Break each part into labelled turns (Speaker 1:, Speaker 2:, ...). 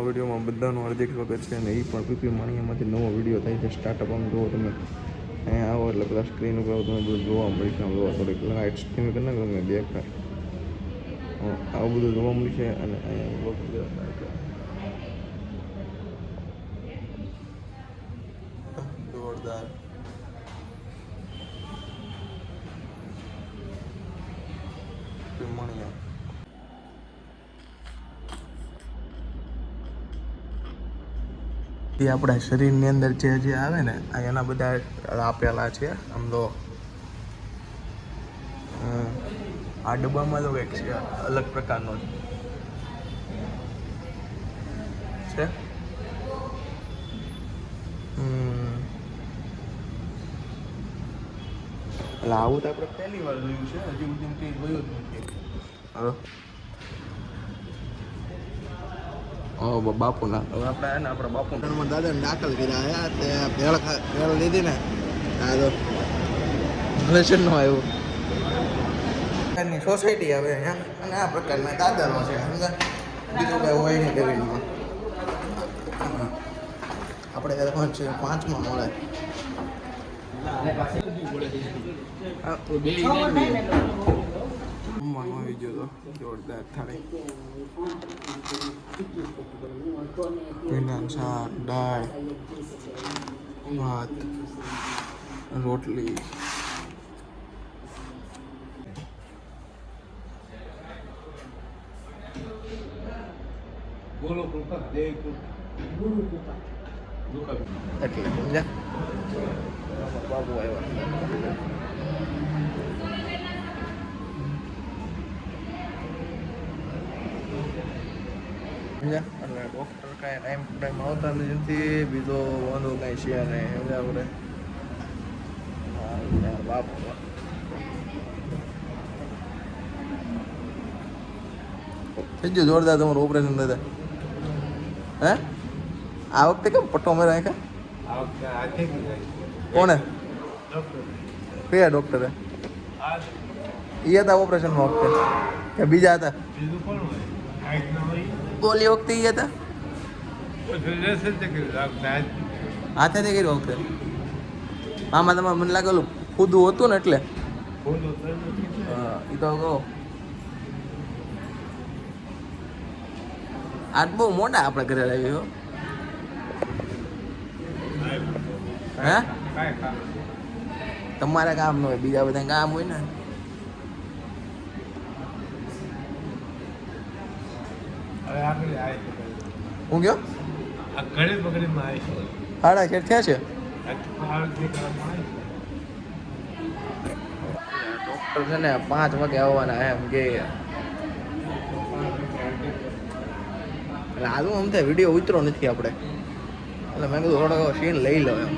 Speaker 1: વિડીયોમાં બધાનું હાર્દિક સ્વાગત છે અને એ પણ પીપી માણીયામાંથી નવો વિડીયો થાય છે સ્ટાર્ટઅપ. આમ જુઓ તમે અહીંયા આવો એટલે બધા સ્ક્રીન ઉપર તમે બધું જોવા મળશે. આમ જોવા થોડીક લાઇટ સ્ટીમ કરી નાખો તમે દેખાય આવું બધું જોવા મળશે. અને અહીંયા જોરદાર માણીયા એ આપણા શરીરની અંદર જે આવે ને એના બધા આપેલા છે. આમ તો આ ડબ્બામાં તો કંઈક છે અલગ પ્રકારનો છે. એટલે આવું તો આપણે પહેલી વાર જોયું છે. હજી સુધી કંઈ જોયું જ નથી. બાપુના હવે આપણે ને આપણા બાપુ દાદાને દાખલ કર્યા તે ભેળ લીધી ને આ તો લેશનનો આવ્યો એની સોસાયટી આવે અહીંયા અને આ પ્રકારના દાદરનો છે. બીજું કાંઈ હોય નહીં ડેરીમાં. આપણે પાંચમાં મળે. આવી ગયો તો જોરદાર થાળી ભીંડાનું શાક, દાળ, ભાત, રોટલી. એટલે સમજ્યા બાબુ આવ્યા. એટલે ડૉક્ટર કાંઈ ટાઈમ આવતા નથી. બીજો વાંધો કાંઈ છે નહીં. સમજ્યા આપણે બાપ થઈ ગયું જોરદાર તમારું ઓપરેશન દાદા. હે આ વખતે કેમ પટ્ટો મેં રાખ્યા? કોને? કયા ડૉક્ટરે? એ હતા ઓપરેશનમાં વખતે કે બીજા હતા? ઓલી વખતે એ હતા હાથેથી કર્યું વખતે. આમાં તમારે મને લાગેલું ખુદું હતું ને એટલે એ તો કહો. આજ બહુ મોટા આપણે ઘરે લાવી હો. હે તમારે કામ ન હોય, બીજા બધા કામ હોય ને. હું ગયો હાડા ખેર થયા છે. ડૉક્ટર છે ને 5 વાગે આવવાના એમ કે. એટલે આજુ આમ થાય વિડીયો ઉતરો નથી આપણે એટલે મેં કીધું થોડોક સીન લઈ લો એમ.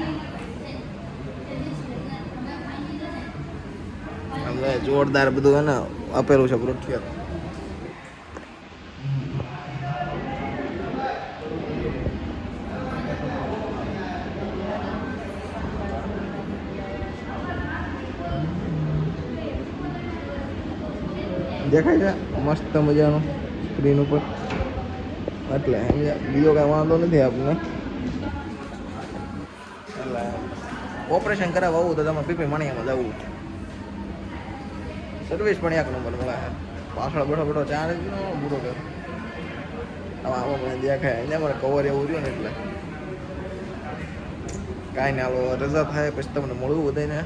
Speaker 1: જોરદાર બધું એને આપેલું છે પ્રોઠિયા. દેખાય છે મસ્ત મજાનું સ્ક્રીન ઉપર. એટલે બીજો કાંઈ વાંધો નથી આપણને. એટલે ઓપરેશન કરાવવા આવું તો તમે પીપી માણીયામાં જવું. સર્વિસ પણ એક નંબર મળે. પાછળ બેઠો ચાર જ બુરો કર આવો મને દેખાય. અહીંયા મારે કવર એવું રહ્યું ને એટલે કાંઈ ને હાલો રજા થાય પછી તમને મળવું બધાને.